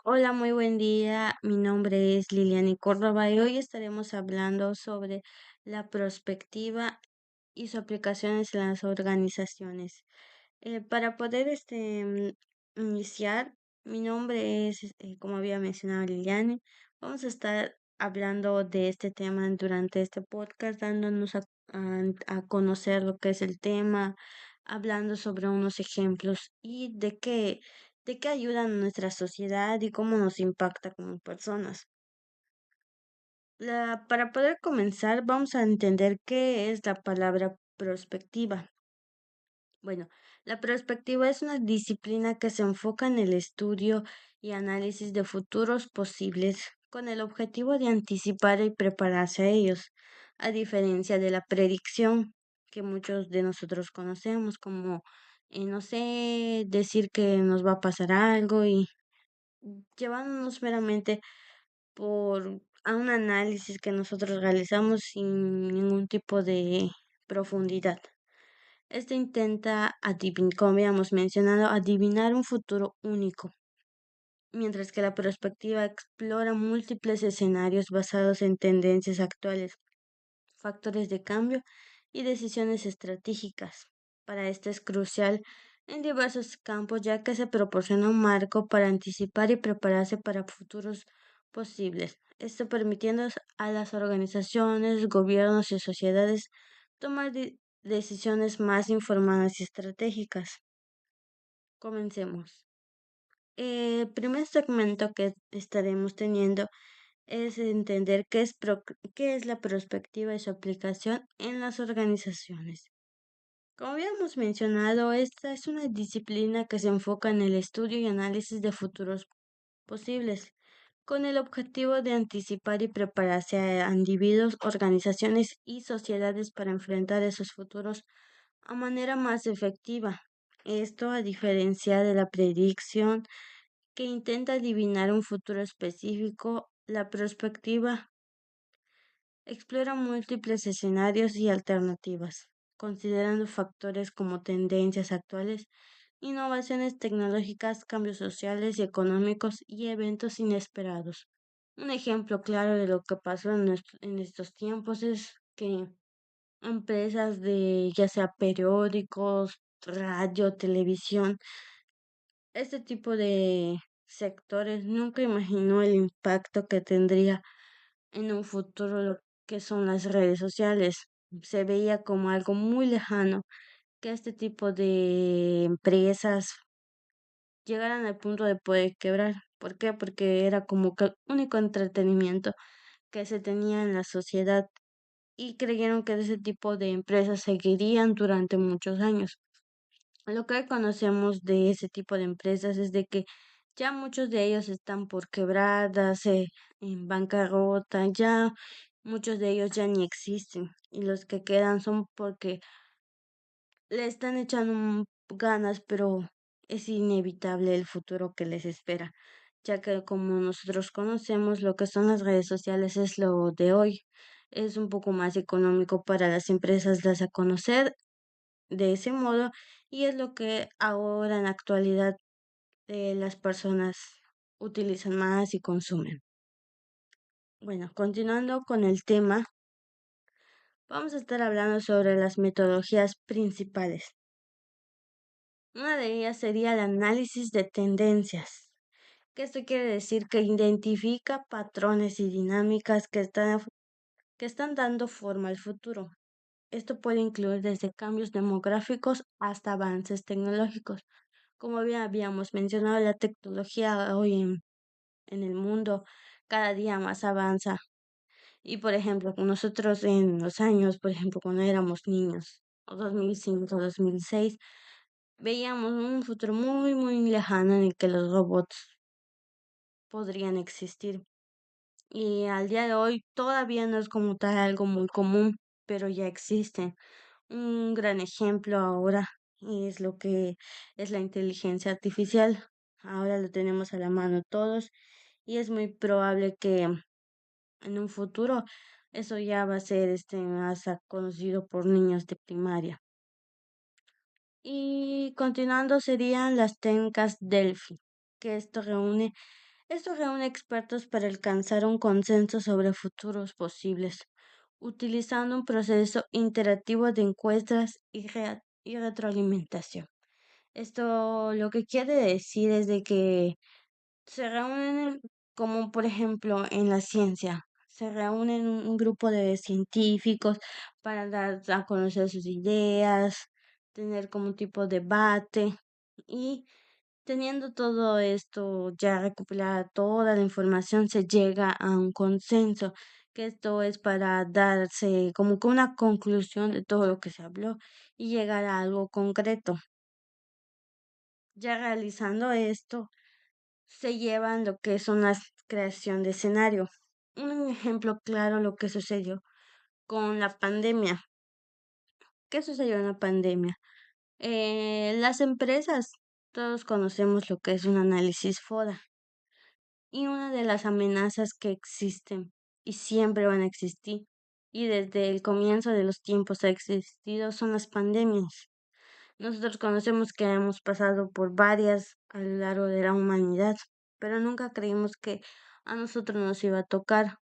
Hola, muy buen día. Mi nombre es Liliana Córdoba y hoy estaremos hablando sobre la prospectiva y sus aplicaciones en las organizaciones. Para poder iniciar, mi nombre es, como había mencionado Liliane, vamos a estar hablando de este tema durante este podcast, dándonos a conocer lo que es el tema, hablando sobre unos ejemplos y de qué ayudan a nuestra sociedad y cómo nos impacta como personas. Para poder comenzar, vamos a entender qué es la palabra prospectiva. Bueno, la perspectiva es una disciplina que se enfoca en el estudio y análisis de futuros posibles con el objetivo de anticipar y prepararse a ellos, a diferencia de la predicción que muchos de nosotros conocemos como, no sé, decir que nos va a pasar algo y llevándonos meramente por a un análisis que nosotros realizamos sin ningún tipo de profundidad. Este intenta, como habíamos mencionado, adivinar un futuro único, mientras que la perspectiva explora múltiples escenarios basados en tendencias actuales, factores de cambio y decisiones estratégicas. Para esto es crucial en diversos campos, ya que se proporciona un marco para anticipar y prepararse para futuros posibles. Esto permitiendo a las organizaciones, gobiernos y sociedades tomar decisiones más informadas y estratégicas. Comencemos. El primer segmento que estaremos teniendo es entender qué es la perspectiva y su aplicación en las organizaciones. Como habíamos mencionado, esta es una disciplina que se enfoca en el estudio y análisis de futuros posibles, con el objetivo de anticipar y prepararse a individuos, organizaciones y sociedades para enfrentar esos futuros a manera más efectiva. Esto a diferencia de la predicción que intenta adivinar un futuro específico, la perspectiva explora múltiples escenarios y alternativas, considerando factores como tendencias actuales, innovaciones tecnológicas, cambios sociales y económicos y eventos inesperados. Un ejemplo claro de lo que pasó en estos tiempos es que empresas de ya sea periódicos, radio, televisión, este tipo de sectores nunca imaginó el impacto que tendría en un futuro lo que son las redes sociales. Se veía como algo muy lejano que este tipo de empresas llegaran al punto de poder quebrar. ¿Por qué? Porque era como que el único entretenimiento que se tenía en la sociedad y creyeron que ese tipo de empresas seguirían durante muchos años. Lo que conocemos de ese tipo de empresas es de que ya muchos de ellos están por quebradas, en bancarrota, ya muchos de ellos ya ni existen y los que quedan son porque le están echando ganas, pero es inevitable el futuro que les espera, ya que como nosotros conocemos lo que son las redes sociales es lo de hoy. Es un poco más económico para las empresas darse a conocer de ese modo y es lo que ahora en la actualidad las personas utilizan más y consumen. Bueno, continuando con el tema, vamos a estar hablando sobre las metodologías principales. Una de ellas sería el análisis de tendencias, que esto quiere decir que identifica patrones y dinámicas que están dando forma al futuro. Esto puede incluir desde cambios demográficos hasta avances tecnológicos. Como bien habíamos mencionado, la tecnología hoy en el mundo cada día más avanza. Y por ejemplo, nosotros en los años, por ejemplo, cuando éramos niños, o 2005, 2006, veíamos un futuro muy, muy lejano en el que los robots podrían existir. Y al día de hoy todavía no es como tal algo muy común, pero ya existen. Un gran ejemplo ahora es lo que es la inteligencia artificial. Ahora lo tenemos a la mano todos y es muy probable que en un futuro eso ya va a ser más conocido por niños de primaria. Y continuando serían las técnicas Delphi, que esto reúne Esto reúne expertos para alcanzar un consenso sobre futuros posibles, utilizando un proceso interactivo de encuestas y retroalimentación. Esto lo que quiere decir es de que se reúnen como por ejemplo en la ciencia, se reúnen un grupo de científicos para dar a conocer sus ideas, tener como un tipo de debate y teniendo todo esto ya recopilada toda la información se llega a un consenso, que esto es para darse como que una conclusión de todo lo que se habló y llegar a algo concreto. Ya realizando esto, se llevan lo que son las creación de escenario. Un ejemplo claro lo que sucedió con la pandemia. ¿Qué sucedió en la pandemia? Las empresas, todos conocemos lo que es un análisis FODA y una de las amenazas que existen y siempre van a existir y desde el comienzo de los tiempos ha existido son las pandemias. Nosotros conocemos que hemos pasado por varias a lo largo de la humanidad, pero nunca creímos que a nosotros nos iba a tocar.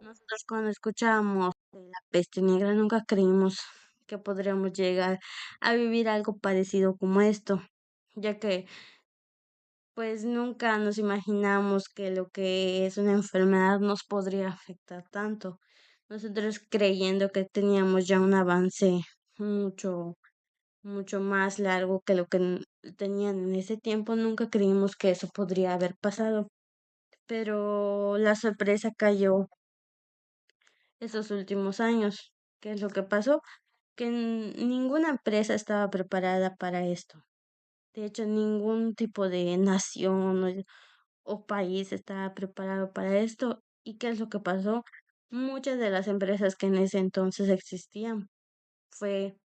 Nosotros cuando escuchábamos de la peste negra nunca creímos que podríamos llegar a vivir algo parecido como esto, ya que pues nunca nos imaginamos que lo que es una enfermedad nos podría afectar tanto. Nosotros creyendo que teníamos ya un avance mucho mucho más largo que lo que tenían en ese tiempo, nunca creímos que eso podría haber pasado. Pero la sorpresa cayó esos últimos años. ¿Qué es lo que pasó? Que ninguna empresa estaba preparada para esto. De hecho, ningún tipo de nación o país estaba preparado para esto. ¿Y qué es lo que pasó? Muchas de las empresas que en ese entonces existían fue,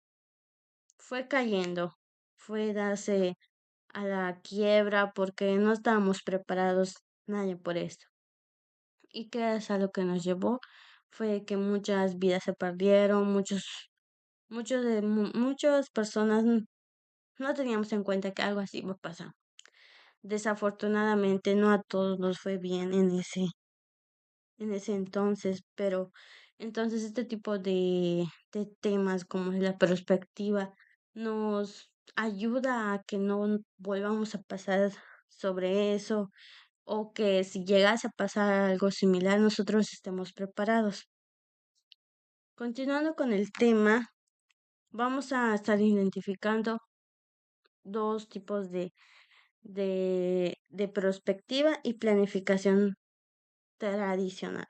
fue cayendo, fue darse a la quiebra porque no estábamos preparados nadie por esto. ¿Y qué es a lo que nos llevó? Fue que muchas vidas se perdieron, muchas personas no teníamos en cuenta que algo así iba a pasar. Desafortunadamente no a todos nos fue bien en ese entonces, pero entonces este tipo de temas como es la perspectiva nos ayuda a que no volvamos a pasar sobre eso o que si llegase a pasar algo similar nosotros estemos preparados. Continuando con el tema, vamos a estar identificando dos tipos de perspectiva y planificación tradicional.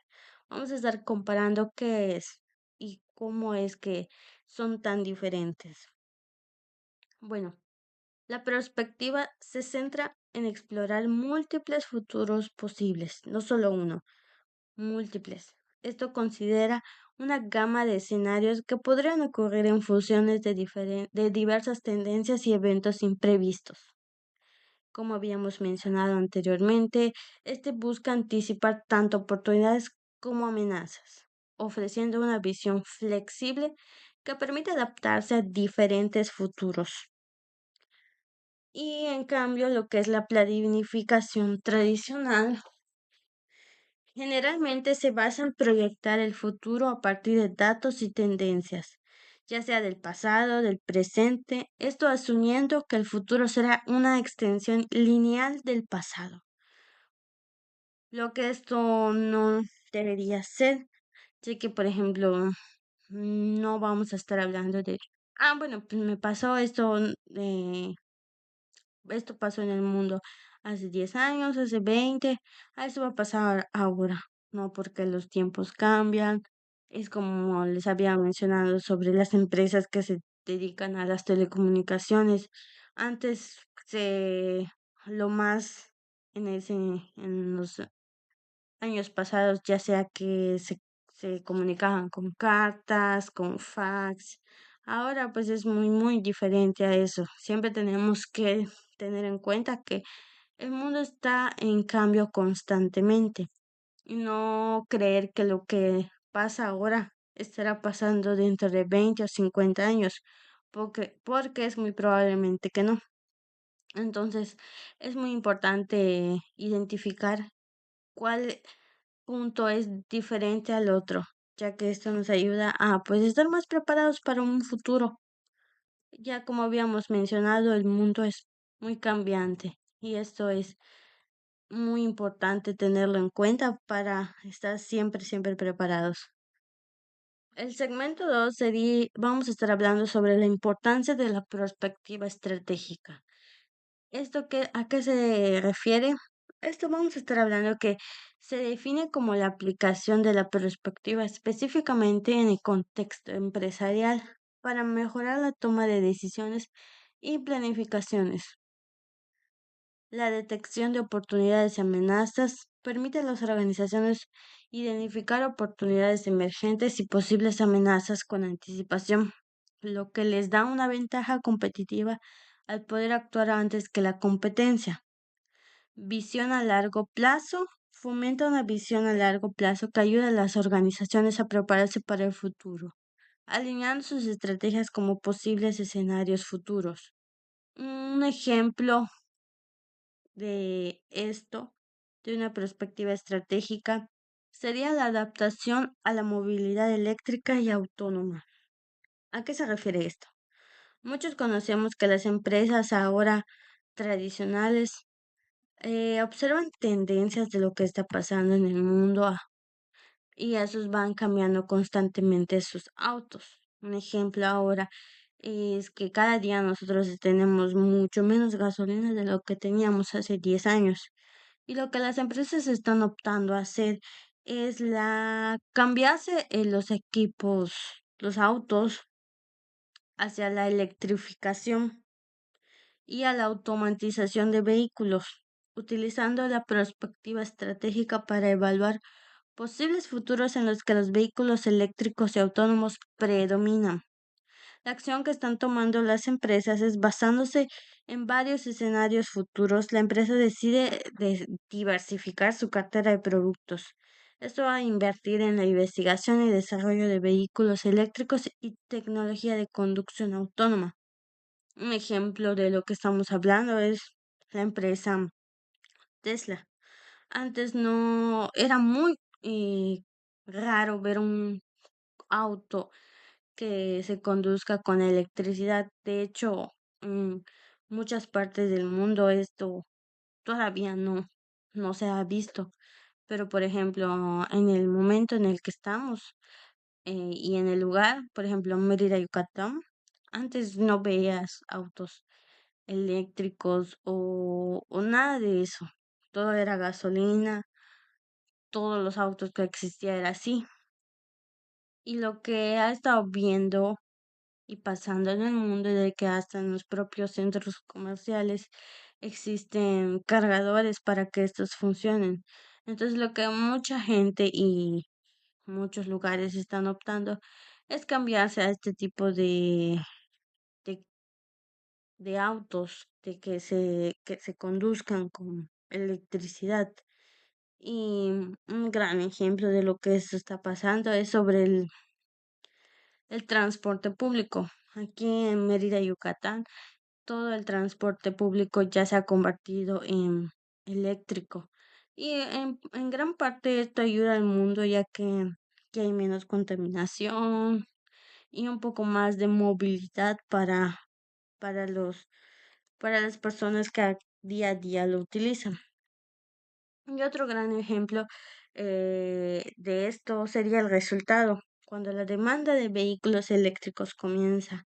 Vamos a estar comparando qué es y cómo es que son tan diferentes. Bueno, la perspectiva se centra en explorar múltiples futuros posibles, no solo uno, múltiples. Esto considera una gama de escenarios que podrían ocurrir en funciones de diversas tendencias y eventos imprevistos. Como habíamos mencionado anteriormente, este busca anticipar tanto oportunidades como amenazas, ofreciendo una visión flexible que permite adaptarse a diferentes futuros. Y en cambio, lo que es la planificación tradicional generalmente se basa en proyectar el futuro a partir de datos y tendencias, ya sea del pasado, del presente, esto asumiendo que el futuro será una extensión lineal del pasado, lo que esto no debería ser, ya que, por ejemplo, no vamos a estar hablando de, bueno, pues me pasó esto, esto pasó en el mundo hace 10 años, hace 20, a eso va a pasar ahora, ¿no? Porque los tiempos cambian. Es como les había mencionado sobre las empresas que se dedican a las telecomunicaciones. Antes lo más en los años pasados, ya sea que se comunicaban con cartas, con fax. Ahora pues es muy diferente a eso. Siempre tenemos que tener en cuenta que el mundo está en cambio constantemente y no creer que lo que pasa ahora estará pasando dentro de 20 o 50 años, porque es muy probablemente que no. Entonces, es muy importante identificar cuál punto es diferente al otro, ya que esto nos ayuda a pues estar más preparados para un futuro. Ya como habíamos mencionado, el mundo es muy cambiante y esto es muy importante tenerlo en cuenta para estar siempre preparados. El segmento 2 sería, vamos a estar hablando sobre la importancia de la perspectiva estratégica. ¿A qué se refiere? Esto vamos a estar hablando que se define como la aplicación de la perspectiva específicamente en el contexto empresarial para mejorar la toma de decisiones y planificaciones. La detección de oportunidades y amenazas permite a las organizaciones identificar oportunidades emergentes y posibles amenazas con anticipación, lo que les da una ventaja competitiva al poder actuar antes que la competencia. Visión a largo plazo. Fomenta una visión a largo plazo que ayuda a las organizaciones a prepararse para el futuro, alineando sus estrategias como posibles escenarios futuros. Un ejemplo de esto, de una perspectiva estratégica, sería la adaptación a la movilidad eléctrica y autónoma. ¿A qué se refiere esto? Muchos conocemos que las empresas ahora tradicionales observan tendencias de lo que está pasando en el mundo y esos van cambiando constantemente sus autos. Un ejemplo ahora es que cada día nosotros tenemos mucho menos gasolina de lo que teníamos hace 10 años. Y lo que las empresas están optando a hacer es cambiarse los equipos, los autos hacia la electrificación y a la automatización de vehículos, utilizando la perspectiva estratégica para evaluar posibles futuros en los que los vehículos eléctricos y autónomos predominan. La acción que están tomando las empresas es basándose en varios escenarios futuros. La empresa decide diversificar su cartera de productos. Esto va a invertir en la investigación y desarrollo de vehículos eléctricos y tecnología de conducción autónoma. Un ejemplo de lo que estamos hablando es la empresa Tesla. Antes no era muy raro ver un auto que se conduzca con electricidad. De hecho, en muchas partes del mundo esto todavía no se ha visto. Pero, por ejemplo, en el momento en el que estamos y en el lugar, por ejemplo, Mérida, Yucatán, antes no veías autos eléctricos o nada de eso. Todo era gasolina, todos los autos que existía era así. Y lo que ha estado viendo y pasando en el mundo es de que hasta en los propios centros comerciales existen cargadores para que estos funcionen. Entonces lo que mucha gente y muchos lugares están optando es cambiarse a este tipo de, de autos, que se conduzcan con electricidad. Y un gran ejemplo de lo que esto está pasando es sobre el transporte público. Aquí en Mérida, Yucatán, todo el transporte público ya se ha convertido en eléctrico. Y en gran parte esto ayuda al mundo ya que hay menos contaminación y un poco más de movilidad para para las personas que día a día lo utilizan. Y otro gran ejemplo de esto sería el resultado. Cuando la demanda de vehículos eléctricos comienza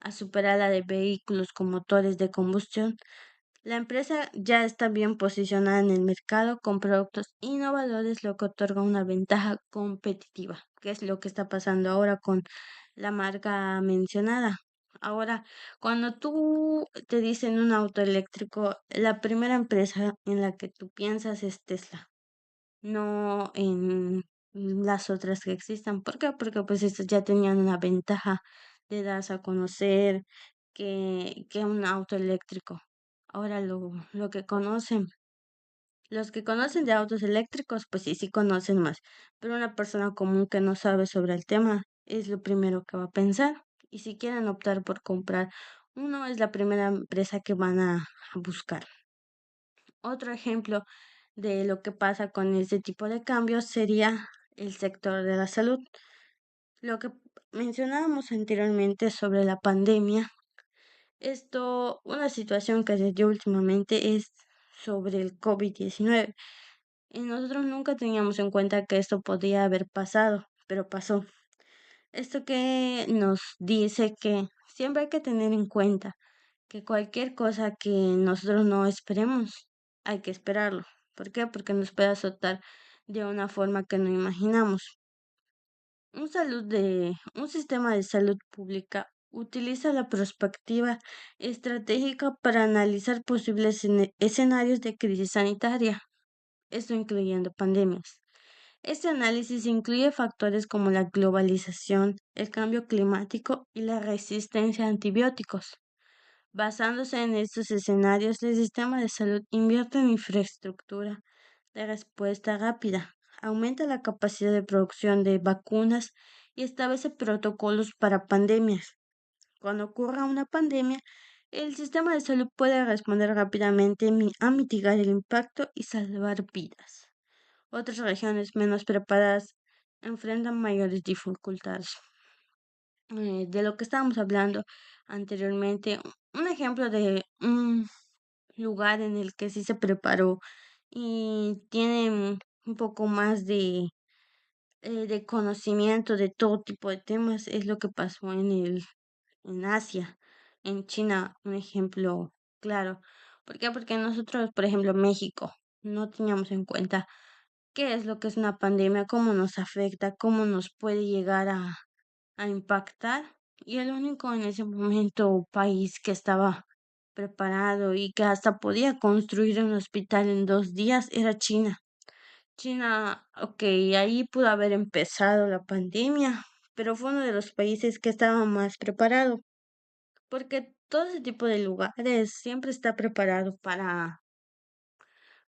a superar la de vehículos con motores de combustión, la empresa ya está bien posicionada en el mercado con productos innovadores, lo que otorga una ventaja competitiva, que es lo que está pasando ahora con la marca mencionada. Ahora, cuando tú te dicen un auto eléctrico, la primera empresa en la que tú piensas es Tesla, no en las otras que existan. ¿Por qué? Porque pues estos ya tenían una ventaja de darse a conocer que un auto eléctrico. Ahora lo que conocen, los que conocen de autos eléctricos, pues sí conocen más, pero una persona común que no sabe sobre el tema es lo primero que va a pensar. Y si quieren optar por comprar uno es la primera empresa que van a buscar. Otro ejemplo de lo que pasa con este tipo de cambios sería el sector de la salud. Lo que mencionábamos anteriormente sobre la pandemia, una situación que se dio últimamente es sobre el COVID-19. Y nosotros nunca teníamos en cuenta que esto podía haber pasado, pero pasó. Esto que nos dice que siempre hay que tener en cuenta que cualquier cosa que nosotros no esperemos, hay que esperarlo. ¿Por qué? Porque nos puede azotar de una forma que no imaginamos. Un sistema de salud pública utiliza la perspectiva estratégica para analizar posibles escenarios de crisis sanitaria, esto incluyendo pandemias. Este análisis incluye factores como la globalización, el cambio climático y la resistencia a antibióticos. Basándose en estos escenarios, el sistema de salud invierte en infraestructura de respuesta rápida, aumenta la capacidad de producción de vacunas y establece protocolos para pandemias. Cuando ocurra una pandemia, el sistema de salud puede responder rápidamente a mitigar el impacto y salvar vidas. Otras regiones menos preparadas enfrentan mayores dificultades. De lo que estábamos hablando anteriormente, un ejemplo de un lugar en el que sí se preparó y tiene un poco más de conocimiento de todo tipo de temas es lo que pasó en Asia, en China, un ejemplo claro. ¿Por qué? Porque nosotros, por ejemplo, México, no teníamos en cuenta qué es lo que es una pandemia, cómo nos afecta, cómo nos puede llegar a impactar. Y el único en ese momento país que estaba preparado y que hasta podía construir un hospital en 2 días era China. China, ok, ahí pudo haber empezado la pandemia, pero fue uno de los países que estaba más preparado, porque todo ese tipo de lugares siempre está preparado para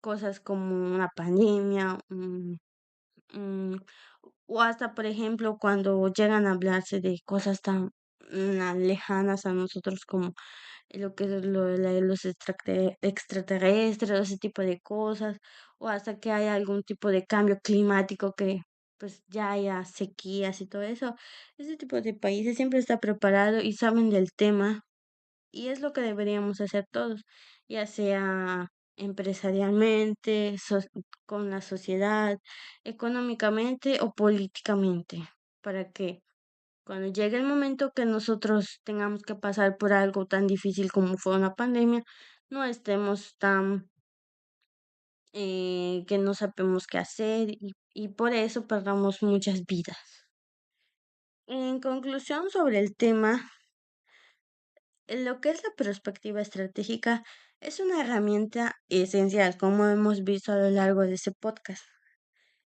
cosas como una pandemia, mm, o hasta, por ejemplo, cuando llegan a hablarse de cosas tan lejanas a nosotros como lo que es los extraterrestres, ese tipo de cosas, o hasta que haya algún tipo de cambio climático que pues ya haya sequías y todo eso. Ese tipo de países siempre está preparado y saben del tema y es lo que deberíamos hacer todos, ya sea empresarialmente, con la sociedad, económicamente o políticamente, para que cuando llegue el momento que nosotros tengamos que pasar por algo tan difícil como fue una pandemia, no estemos tan que no sabemos qué hacer y por eso perdamos muchas vidas. En conclusión sobre el tema, lo que es la perspectiva estratégica es una herramienta esencial, como hemos visto a lo largo de este podcast,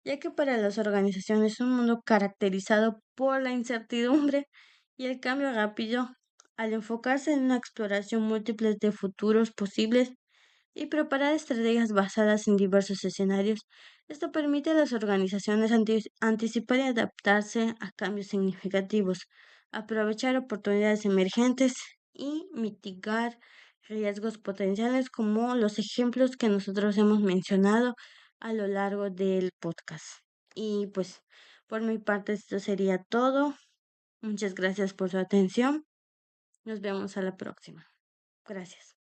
ya que para las organizaciones es un mundo caracterizado por la incertidumbre y el cambio rápido, al enfocarse en una exploración múltiple de futuros posibles y preparar estrategias basadas en diversos escenarios. Esto permite a las organizaciones anticipar y adaptarse a cambios significativos, aprovechar oportunidades emergentes y mitigar riesgos potenciales como los ejemplos que nosotros hemos mencionado a lo largo del podcast. Y pues por mi parte esto sería todo. Muchas gracias por su atención. Nos vemos a la próxima. Gracias.